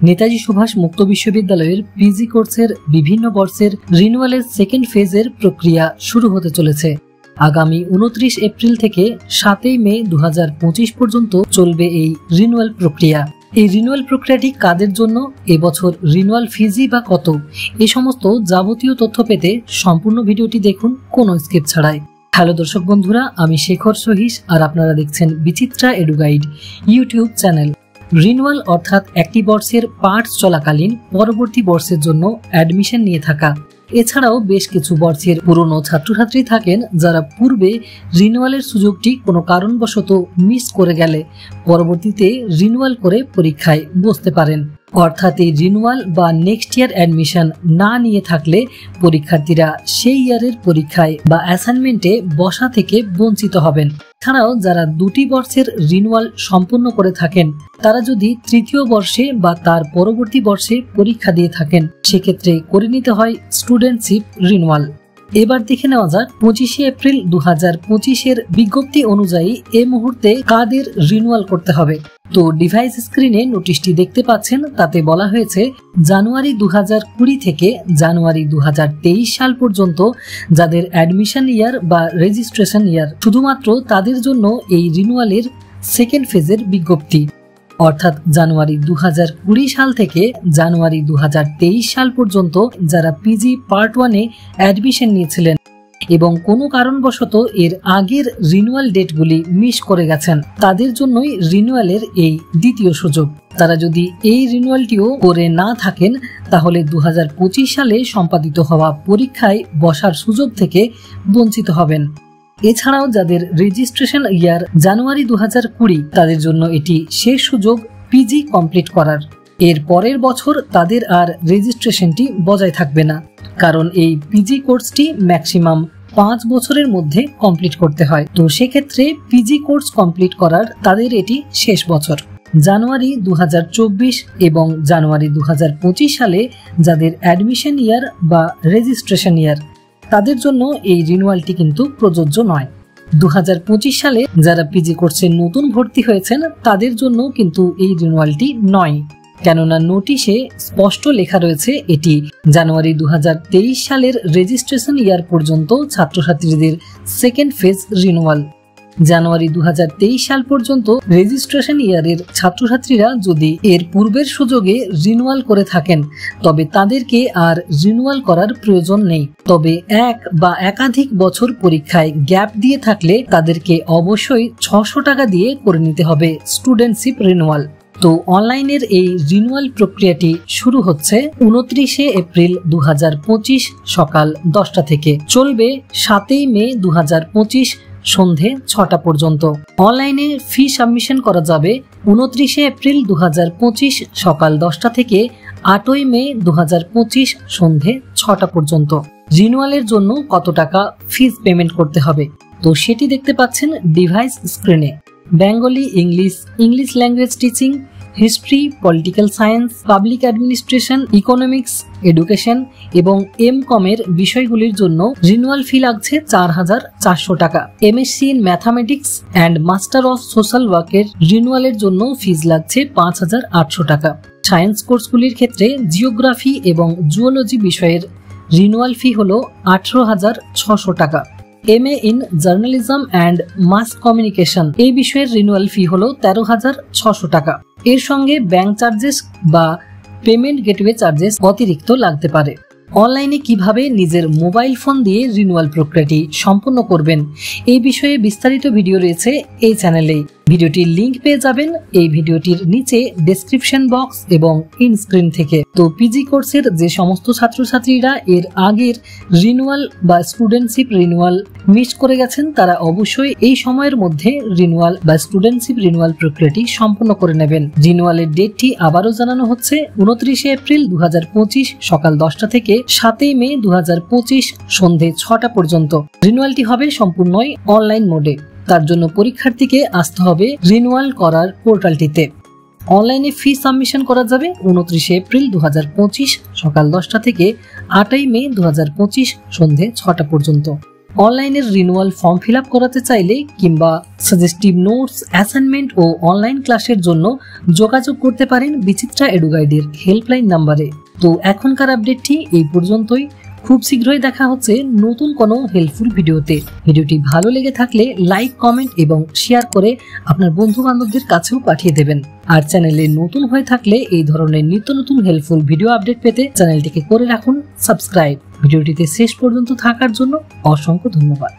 নেতাজি সুভাষ মুক্ত বিশ্ববিদ্যালয়ের পিজি কোর্সের বিভিন্ন বর্ষের রিনিউয়ালের সেকেন্ড ফেজের প্রক্রিয়া শুরু হতে চলেছে। আগামী 29 এপ্রিল থেকে 7 মে 2025 পর্যন্ত চলবে এই রিনিউয়াল প্রক্রিয়া। এই রিনিউয়াল প্রক্রিয়াটি কাদের জন্য, এবছর রিনিউয়াল ফিজি বা কত, এই সমস্ত যাবতীয় তথ্য পেতে সম্পূর্ণ ভিডিওটি দেখুন কোনো স্কিপ ছাড়াই। হ্যালো দর্শক বন্ধুরা, আমি শেখর সহিস আর আপনারা দেখছেন Bichitra edu guide YouTube channel. Renewal অর্থাৎ একটি বর্ষের পাঠ চলাকালীন পরবর্তী বর্ষের জন্য অ্যাডমিশন নিয়ে থাকা। এছাড়াও বেশ কিছু বর্ষের পুরনো ছাত্রছাত্রী থাকেন যারা পূর্বে রিনিউয়ালের সুযোগটি কোনো কারণবশত মিস করে গেলে পরবর্তীতে রিনিউয়াল করে পরীক্ষায় বসতে পারেন। অর্থাৎ এই রিনিউয়াল বা নেক্সট ইয়ার অ্যাডমিশন না নিয়ে থাকলে পরীক্ষার্থীরা সেই ইয়ারের পরীক্ষায় বা অ্যাসাইনমেন্টে বসা থেকে বঞ্চিত হবেন। এছাড়াও যারা 2টি বর্ষের রিনিউয়াল সম্পূর্ণ করে থাকেন তারা যদি তৃতীয় বর্ষে বা তার পরবর্তী বর্ষে পরীক্ষা দিয়ে থাকেন সেক্ষেত্রে করে নিতে হয় স্টুডেন্টশিপ রিনিউয়াল। এবার দেখে নেওয়া যাক 25 এপ্রিল 2025 বিজ্ঞপ্তি অনুযায়ী এই মুহূর্তে কাদের রিনিউয়াল করতে হবে। তো ডিভাইস স্ক্রিনে নোটিশটি দেখতে পাচ্ছেন, তাতে বলা হয়েছে জানুয়ারি 2020 থেকে জানুয়ারি 2023 সাল পর্যন্ত যাদের অ্যাডমিশন ইয়ার বা রেজিস্ট্রেশন ইয়ার, শুধুমাত্র তাদের জন্য এই রিনিউয়ালের সেকেন্ড ফেজের বিজ্ঞপ্তি। অর্থাৎ জানুয়ারি 2020 সাল থেকে জানুয়ারি 2023 সাল পর্যন্ত যারা পিজি পার্ট 1-এ অ্যাডমিশন নিয়েছিলেন এবং কোনো কারণবশত এর আগের রিনিউয়াল ডেটগুলি মিস করে গেছেন, তাদের জন্যই রিনিউয়ালের এই দ্বিতীয় সুযোগ। তারা যদি এই রিনিউয়ালটিও করে না থাকেন তাহলে 2025 সালে সম্পাদিত হওয়া পরীক্ষায় বসার সুযোগ থেকে বঞ্চিত হবেন। এছাড়াও যাদের রেজিস্ট্রেশন ইয়ার জানুয়ারি 2020 তাদের জন্য এটি শেষ সুযোগ পিজি কমপ্লিট করার। এর পরের বছর তাদের আর রেজিস্ট্রেশনটি বজায় থাকবে না, কারণ এই পিজি কোর্সটি ম্যাক্সিমাম 5 বছরের মধ্যে কমপ্লিট করতে হয়। তো সেক্ষেত্রে পিজি কোর্স কমপ্লিট করার তাদের এটি শেষ বছর। জানুয়ারি 2024 এবং জানুয়ারি 2025 সালে যাদের অ্যাডমিশন ইয়ার বা রেজিস্ট্রেশন ইয়ার তাদের জন্য এই রিনিউয়ালটি কিন্তু প্রযোজ্য নয়। 2025 সালে যারা পিজি কোর্সে নতুন ভর্তি হয়েছেন তাদের জন্য কিন্তু এই রিনিউয়ালটি নয়, কেননা নোটিশে স্পষ্ট লেখা রয়েছে এটি জানুয়ারি 2023 সালের রেজিস্ট্রেশন ইয়ার পর্যন্ত ছাত্রছাত্রীদের সেকেন্ড ফেজ রিনিউয়াল। জানুয়ারি 2023 সাল পর্যন্ত রেজিস্ট্রেশন ইয়ারের ছাত্রছাত্রীরা যদি এর পূর্বের সুযোগে রিনিউয়াল করে থাকেন তবে তাদেরকে আর রিনিউয়াল করার প্রয়োজন নেই। তবে এক বা একাধিক বছর পরীক্ষায় গ্যাপ দিয়ে থাকলে তাদেরকে অবশ্যই 600 টাকা দিয়ে করে নিতে হবে স্টুডেন্টশিপ রিনিউয়াল। তো অনলাইনের এই রিনিউয়াল প্রক্রিয়াটি শুরু হচ্ছে 29 এপ্রিল 2025 সকাল 10টা থেকে, চলবে 7 মে 2025 সন্ধে 6টা পর্যন্ত। অনলাইনে ফি সাবমিশন করা যাবে 29 এপ্রিল 2025 সকাল 10টা থেকে 8 মে 2025 সন্ধে 6টা পর্যন্ত। রিনিউয়ালের জন্য কত টাকা ফিস পেমেন্ট করতে হবে তো সেটি দেখতে পাচ্ছেন ডিভাইস স্ক্রিনে। Bengali, English language teaching, history, political science, public administration, economics, education এবং এমকমের বিষয়গুলির জন্য রিনিউয়াল ফি লাগছে 4,400 টাকা। MSc in mathematics and master of social ওয়ার্কের রিনিউয়ালের জন্য ফিজ লাগছে 5,800 টাকা। সায়েন্স কোর্সগুলির ক্ষেত্রে জিওগ্রাফি এবং জুওলজি বিষয়ের রিনিউয়াল ফি হলো 18,600 টাকা। MA in journalism and mass communication এই বিষয়ের রিনিউয়াল ফি হলো 13,600 টাকা। এর সঙ্গে ব্যাংক চার্জেস বা পেমেন্ট গেটওয়ে চার্জেস অতিরিক্ত লাগতে পারে। অনলাইনে কিভাবে নিজের মোবাইল ফোন দিয়ে রিনিউয়াল প্রক্রিয়াটি সম্পন্ন করবেন এই বিষয়ে বিস্তারিত ভিডিও রয়েছে এই চ্যানেলে। ভিডিওটির লিংক পেয়ে যাবেন এই ভিডিওটির নিচে ডেসক্রিপশন বক্স এবং ইনস্ক্রিন থেকে। তো পিজি কোর্সের যে সমস্ত ছাত্রছাত্রীরা এর আগের রিনিউয়াল বা স্টুডেন্টশিপ রিনিউয়াল মিস করে গেছেন তারা অবশ্যই এই সময়ের মধ্যে রিনিউয়াল বা স্টুডেন্টশিপ রিনিউয়াল প্রক্রিয়াটি সম্পন্ন করে নেবেন। রিনিউয়ালের ডেটটি আবারও জানানো হচ্ছে 29 এপ্রিল 2025 সকাল 10টা থেকে 7 মে 2025 সন্ধে 6টা পর্যন্ত। রিনিউয়ালটি হবে সম্পূর্ণই অনলাইন মোডে। তার জন্য পরীক্ষার্থীকে আসতে হবে রিনিউয়াল করার পোর্টালটিতে। অনলাইনে ফি সাবমিশন করা যাবে 29 এপ্রিল 2025 সকাল 10টা থেকে 8 মে 2025 সন্ধে 6টা পর্যন্ত। অনলাইনের রিনিউয়াল ফর্ম ফিল আপ করাতে চাইলে কিংবা সাজেস্টিভ নোটস, অ্যাসাইনমেন্ট ও অনলাইন ক্লাসের জন্য যোগাযোগ করতে পারেন বিচিত্রা এডুগাইডের হেল্পলাইন নাম্বারে। তো এখনকার আপডেটটি এই পর্যন্তই। খুব শীঘ্রই দেখা হচ্ছে নতুন কোনো হেল্পফুল ভিডিওতে। ভিডিওটি ভালো লেগে থাকলে লাইক, কমেন্ট এবং শেয়ার করে আপনার বন্ধু বান্ধবদের কাছেও পাঠিয়ে দেবেন। আর চ্যানেলে নতুন হয়ে থাকলে এই ধরনের নিত্য নতুন হেল্পফুল ভিডিও আপডেট পেতে চ্যানেলটিকে করে রাখুন সাবস্ক্রাইব। ভিডিওটিতে শেষ পর্যন্ত থাকার জন্য অসংখ্য ধন্যবাদ।